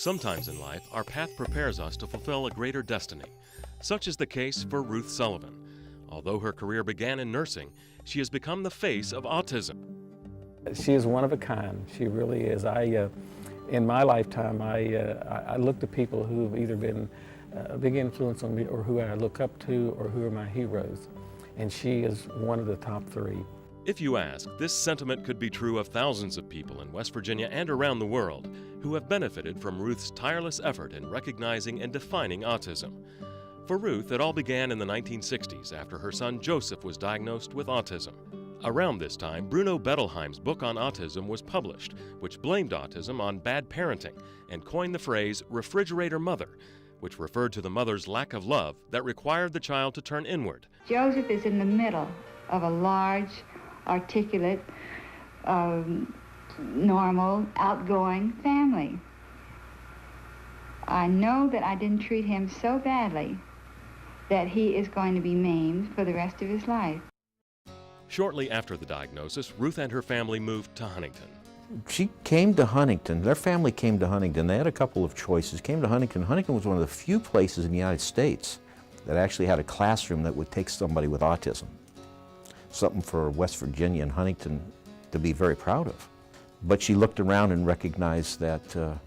Sometimes in life, our path prepares us to fulfill a greater destiny. Such is the case for Ruth Sullivan. Although her career began in nursing, she has become the face of autism. She is one of a kind. She really is. In my lifetime, I look to people who have either been a big influence on me or who I look up to or who are my heroes. And she is one of the top three. If you ask, this sentiment could be true of thousands of people in West Virginia and around the world who have benefited from Ruth's tireless effort in recognizing and defining autism. For Ruth, it all began in the 1960s after her son Joseph was diagnosed with autism. Around this time, Bruno Bettelheim's book on autism was published, which blamed autism on bad parenting and coined the phrase refrigerator mother, which referred to the mother's lack of love that required the child to turn inward. Joseph is in the middle of a large, articulate, normal, outgoing family. I know that I didn't treat him so badly that he is going to be maimed for the rest of his life. Shortly after the diagnosis, Ruth and her family moved to Huntington. She came to Huntington. Their family came to Huntington. They had a couple of choices. Came to Huntington. Huntington was one of the few places in the United States that actually had a classroom that would take somebody with autism. Something for West Virginia and Huntington to be very proud of. But she looked around and recognized that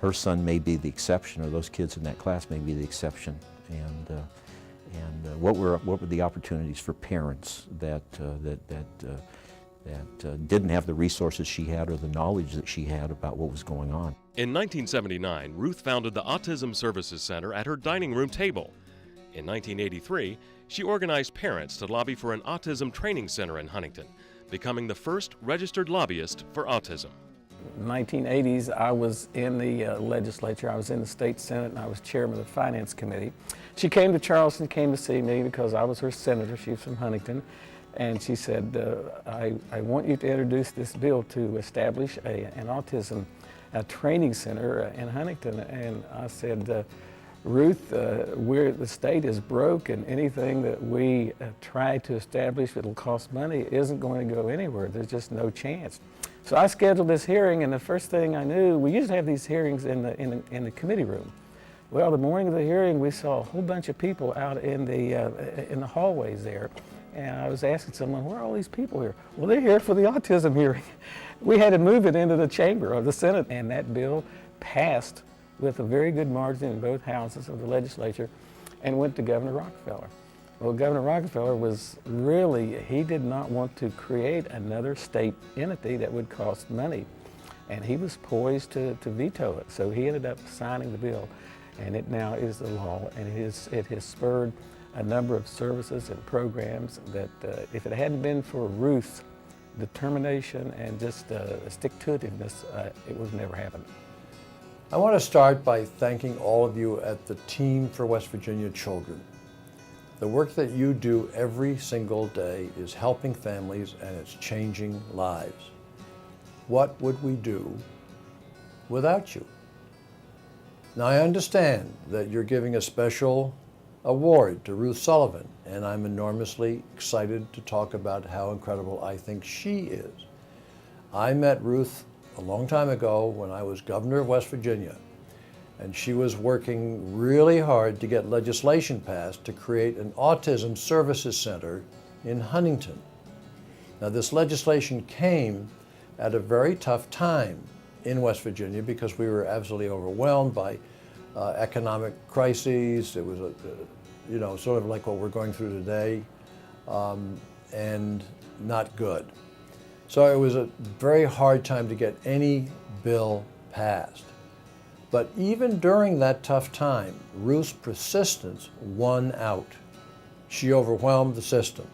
her son may be the exception, or those kids in that class may be the exception. And what were the opportunities for parents that didn't have the resources she had or the knowledge that she had about what was going on. In 1979, Ruth founded the Autism Services Center at her dining room table. In 1983, she organized parents to lobby for an autism training center in Huntington, becoming the first registered lobbyist for autism. In the 1980s, I was in the legislature. I was in the state senate, and I was chairman of the finance committee. She came to Charleston, came to see me because I was her senator. She was from Huntington. And she said, I want you to introduce this bill to establish an autism training center in Huntington. And I said, Ruth, the state is broke, and anything that we try to establish that'll cost money isn't going to go anywhere. There's just no chance. So I scheduled this hearing, and the first thing I knew, we usually have these hearings in the committee room. Well, the morning of the hearing, we saw a whole bunch of people out in the hallways there. And I was asking someone, where are all these people here? Well, they're here for the autism hearing. We had to move it into the chamber of the Senate, and that bill passed with a very good margin in both houses of the legislature and went to Governor Rockefeller. Well, Governor Rockefeller he did not want to create another state entity that would cost money. And he was poised to veto it. So he ended up signing the bill, and it now is the law, and it has spurred a number of services and programs that if it hadn't been for Ruth's determination and just stick-to-itiveness, it would have never happened. I want to start by thanking all of you at the Team for West Virginia Children. The work that you do every single day is helping families, and it's changing lives. What would we do without you? Now, I understand that you're giving a special award to Ruth Sullivan, and I'm enormously excited to talk about how incredible I think she is. I met Ruth a long time ago when I was governor of West Virginia, and she was working really hard to get legislation passed to create an autism services center in Huntington. Now, this legislation came at a very tough time in West Virginia because we were absolutely overwhelmed by economic crises. It was sort of like what we're going through today, and not good. So it was a very hard time to get any bill passed. But even during that tough time, Ruth's persistence won out. She overwhelmed the system.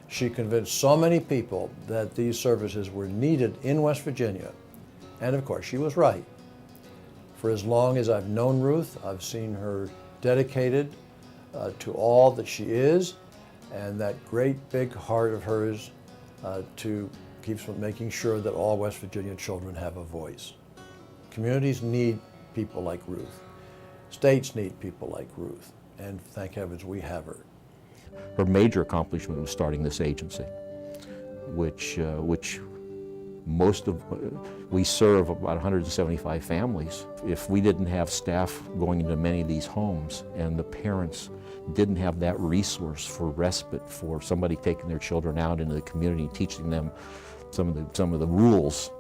She convinced so many people that these services were needed in West Virginia. And of course, she was right. For as long as I've known Ruth, I've seen her dedicated to all that she is, and that great big heart of hers to keep making sure that all West Virginia children have a voice. Communities need people like Ruth. States need people like Ruth, and thank heavens we have her. Her major accomplishment was starting this agency, which We serve about 175 families. If we didn't have staff going into many of these homes and the parents didn't have that resource for respite, for somebody taking their children out into the community, teaching them some of the rules,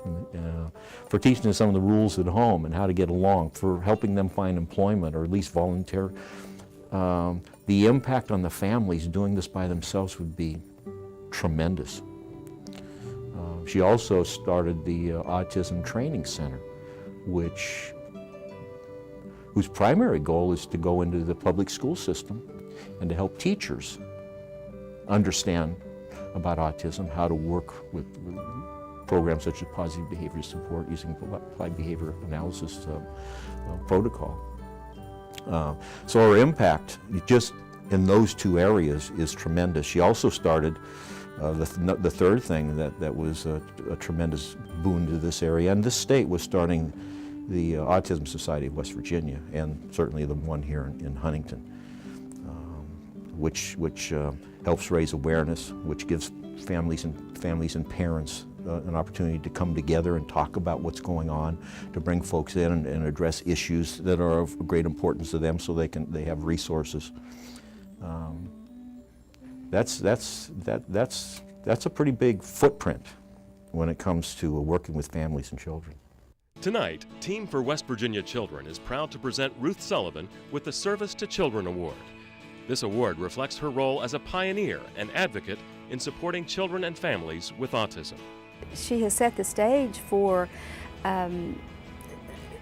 for teaching them some of the rules at home and how to get along, for helping them find employment or at least volunteer, the impact on the families doing this by themselves would be tremendous. She also started the Autism Training Center, whose primary goal is to go into the public school system and to help teachers understand about autism, how to work with programs such as positive behavior support using applied behavior analysis protocol. So her impact just in those two areas is tremendous. She also started the third thing that was a tremendous boon to this area, and this state was starting the Autism Society of West Virginia, and certainly the one here in Huntington, which helps raise awareness, which gives families and parents an opportunity to come together and talk about what's going on, to bring folks in and address issues that are of great importance to them, so they have resources. That's a pretty big footprint when it comes to working with families and children. Tonight, Team for West Virginia Children is proud to present Ruth Sullivan with the Service to Children Award. This award reflects her role as a pioneer and advocate in supporting children and families with autism. She has set the stage for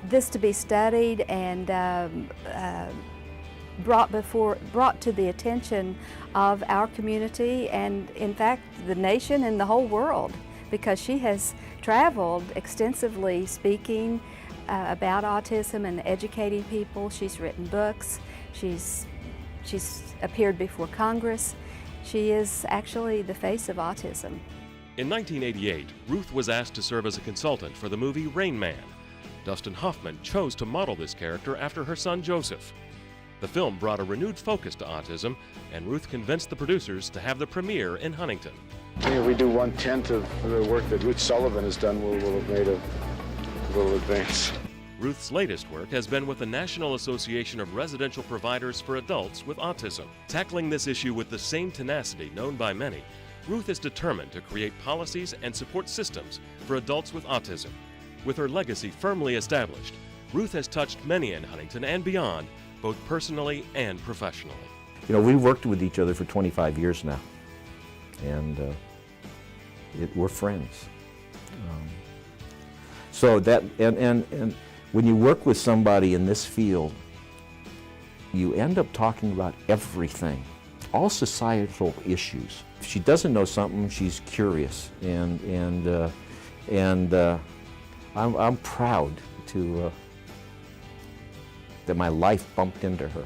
this to be studied and brought to the attention of our community and, in fact, the nation and the whole world, because she has traveled extensively speaking about autism and educating people. She's written books. She's appeared before Congress. She is actually the face of autism. In 1988, Ruth was asked to serve as a consultant for the movie Rain Man. Dustin Hoffman chose to model this character after her son Joseph. The film brought a renewed focus to autism, and Ruth convinced the producers to have the premiere in Huntington. If we do 1/10 of the work that Ruth Sullivan has done, we'll have made a little advance. Ruth's latest work has been with the National Association of Residential Providers for Adults with Autism. Tackling this issue with the same tenacity known by many, Ruth is determined to create policies and support systems for adults with autism. With her legacy firmly established, Ruth has touched many in Huntington and beyond, both personally and professionally. You know, we've worked with each other for 25 years now, and we're friends. So that, and when you work with somebody in this field, you end up talking about everything, all societal issues. If she doesn't know something, she's curious, and I'm proud that my life bumped into her.